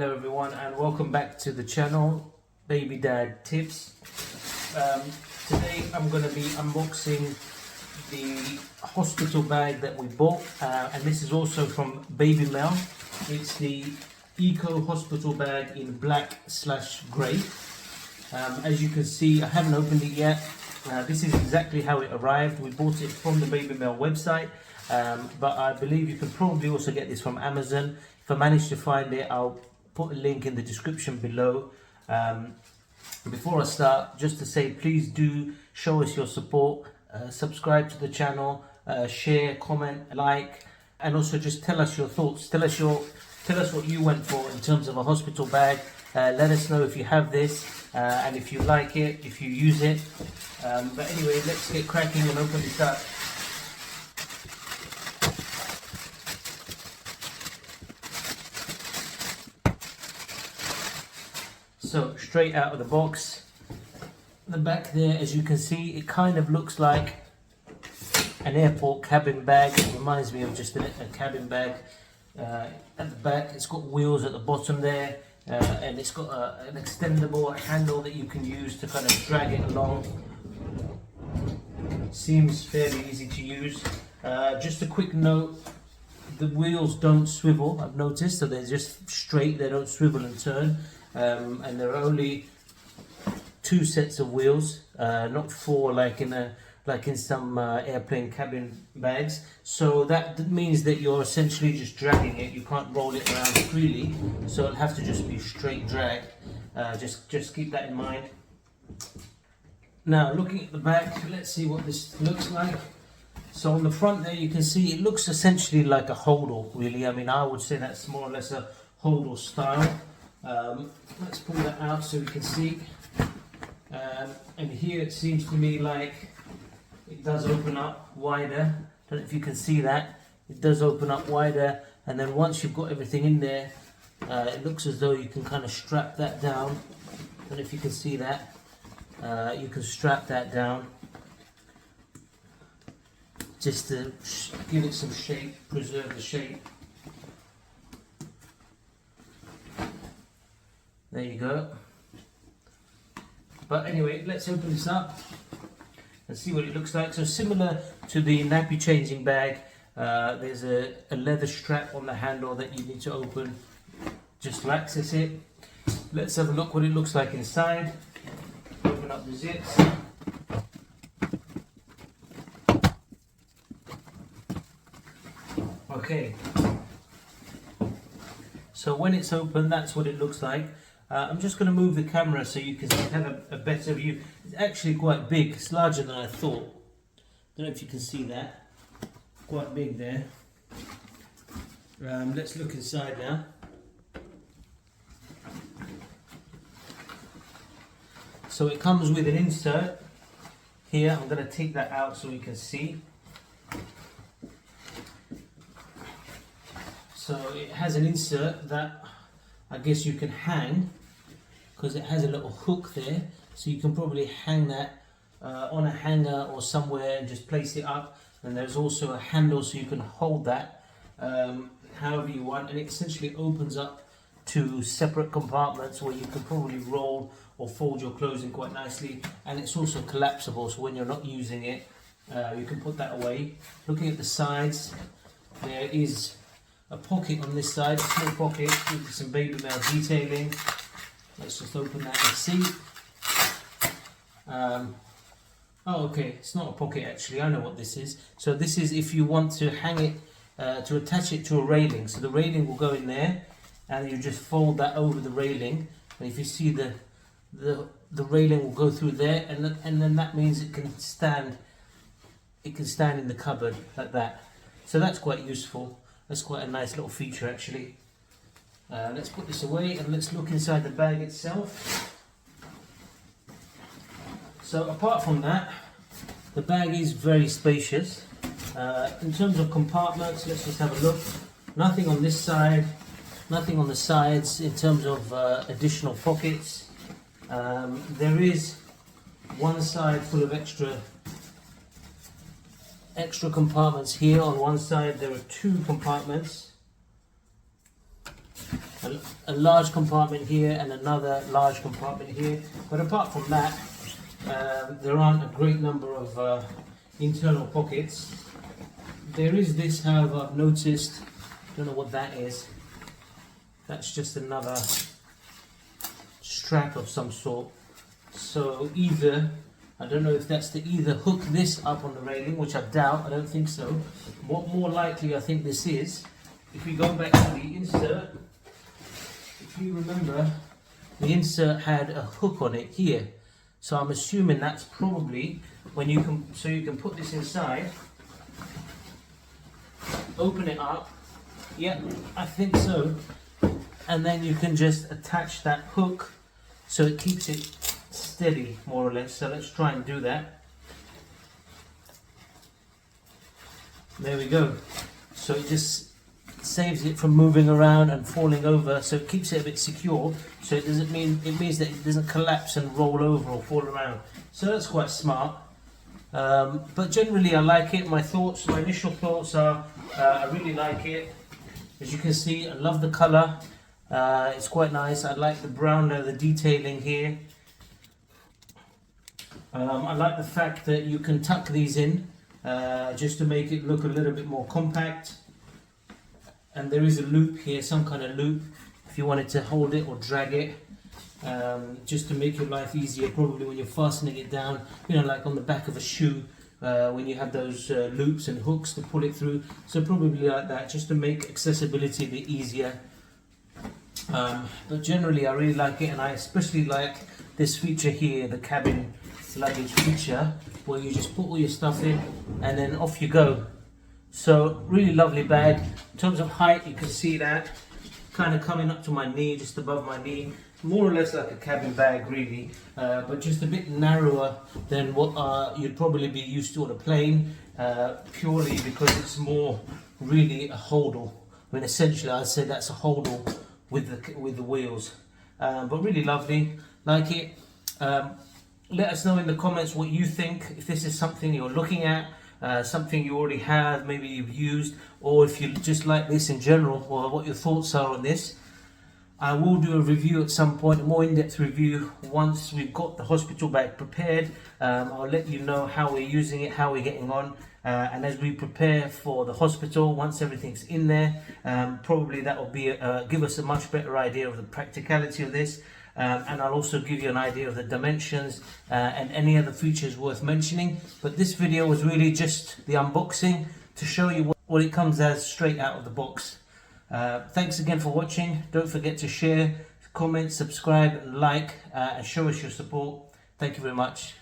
Hello everyone and welcome back to the channel, Baby Dad Tips. Today I'm going to be unboxing the hospital bag that we bought, and this is also from Babymel. It's the Eco Hospital bag in black/grey. As you can see, I haven't opened it yet. This is exactly how it arrived. We bought it from the Babymel website, but I believe you can probably also get this from Amazon. If I manage to find it, I'll put a link in the description below. Before I start, just to say, please do show us your support, subscribe to the channel, share, comment, like, and also just tell us your thoughts. Tell us what you went for in terms of a hospital bag. Let us know if you have this and if you like it, if you use it. But anyway, let's get cracking and open this up. So straight out of the box, the back there, as you can see, it kind of looks like an airport cabin bag. It reminds me of just a cabin bag. At the back, it's got wheels at the bottom there, and it's got an extendable handle that you can use to kind of drag it along. Seems fairly easy to use. Just a quick note, the wheels don't swivel, I've noticed, so they're just straight, they don't swivel and turn. And there are only 2 sets of wheels, not 4 like in some airplane cabin bags. So that means that you're essentially just dragging it. You can't roll it around freely, so it'll have to just be straight drag. Just keep that in mind. Now, looking at the back, let's see what this looks like. So on the front there, you can see it looks essentially like a hold-all, really. I mean, I would say that's more or less a hold-all style. Let's pull that out so we can see. And here it seems to me like it does open up wider. Don't know if you can see that. It does open up wider, and then once you've got everything in there, it looks as though you can kind of strap that down. Don't know if you can see that. You can strap that down just to give it some shape, preserve the shape. There you go. But anyway, let's open this up and see what it looks like. So similar to the nappy changing bag, there's a leather strap on the handle that you need to open just to access it. Let's have a look what it looks like inside. Open up the zips. Okay. So when it's open, that's what it looks like. I'm just going to move the camera so you can have a better view. It's actually quite big. It's larger than I thought. Don't know if you can see that. Quite big there. Let's look inside now. So it comes with an insert here. I'm going to take that out so we can see. So it has an insert that I guess you can hang, because it has a little hook there, so you can probably hang that on a hanger or somewhere and just place it up. And there's also a handle so you can hold that however you want, and it essentially opens up to separate compartments where you can probably roll or fold your clothes in quite nicely. And it's also collapsible, so when you're not using it, you can put that away. Looking at the sides, there is a pocket on this side, a small pocket with some Babymel detailing. Let's just open that and see. Oh, okay, it's not a pocket actually, I know what this is. So this is if you want to hang it, to attach it to a railing. So the railing will go in there, and you just fold that over the railing. And if you see the railing will go through there, and then that means it can stand in the cupboard like that. So that's quite useful. That's quite a nice little feature actually. Let's put this away and let's look inside the bag itself. So apart from that, the bag is very spacious. In terms of compartments, let's just have a look. Nothing on this side, nothing on the sides in terms of additional pockets. There is one side full of extra compartments here. On one side there are 2 compartments. a large compartment here and another large compartment here. But apart from that, there aren't a great number of internal pockets. There is this, however, I've noticed, don't know what that is. That's just another strap of some sort. So either, I don't know if that's to either hook this up on the railing, which I doubt, I don't think so. What more likely I think this is, if we go back to the insert, if you remember, the insert had a hook on it here. So I'm assuming that's probably when you can, so you can put this inside, open it up, yeah, I think so, and then you can just attach that hook so it keeps it steady, more or less. So let's try and do that. There we go. So it just saves it from moving around and falling over, so it keeps it a bit secure, so it means that it doesn't collapse and roll over or fall around. So that's quite smart. But generally I like it. My initial thoughts are I really like it. As you can see, I love the colour. It's quite nice. I like the brown leather detailing here. I like the fact that you can tuck these in just to make it look a little bit more compact. And there is a loop here, some kind of loop, if you wanted to hold it or drag it, just to make your life easier, probably when you're fastening it down, you know, like on the back of a shoe, when you have those loops and hooks to pull it through. So probably like that, just to make accessibility a bit easier. But generally I really like it, and I especially like this feature here, the cabin luggage feature, where you just put all your stuff in and then off you go. So really lovely bag. In terms of height, you can see that kind of coming up to my knee, just above my knee, more or less like a cabin bag really, but just a bit narrower than what you'd probably be used to on a plane, purely because it's more really a holdall. I mean, essentially I'd say that's a holdall with the wheels, but really lovely, like it. Let us know in the comments what you think, if this is something you're looking at, something you already have, maybe you've used, or if you just like this in general, or what your thoughts are on this. I will do a review at some point, a more in-depth review, once we've got the hospital bag prepared. I'll let you know how we're using it, how we're getting on, and as we prepare for the hospital, once everything's in there, probably that will be give us a much better idea of the practicality of this. And I'll also give you an idea of the dimensions and any other features worth mentioning. But this video was really just the unboxing to show you what it comes as straight out of the box. Thanks again for watching. Don't forget to share, comment, subscribe and like, and show us your support. Thank you very much.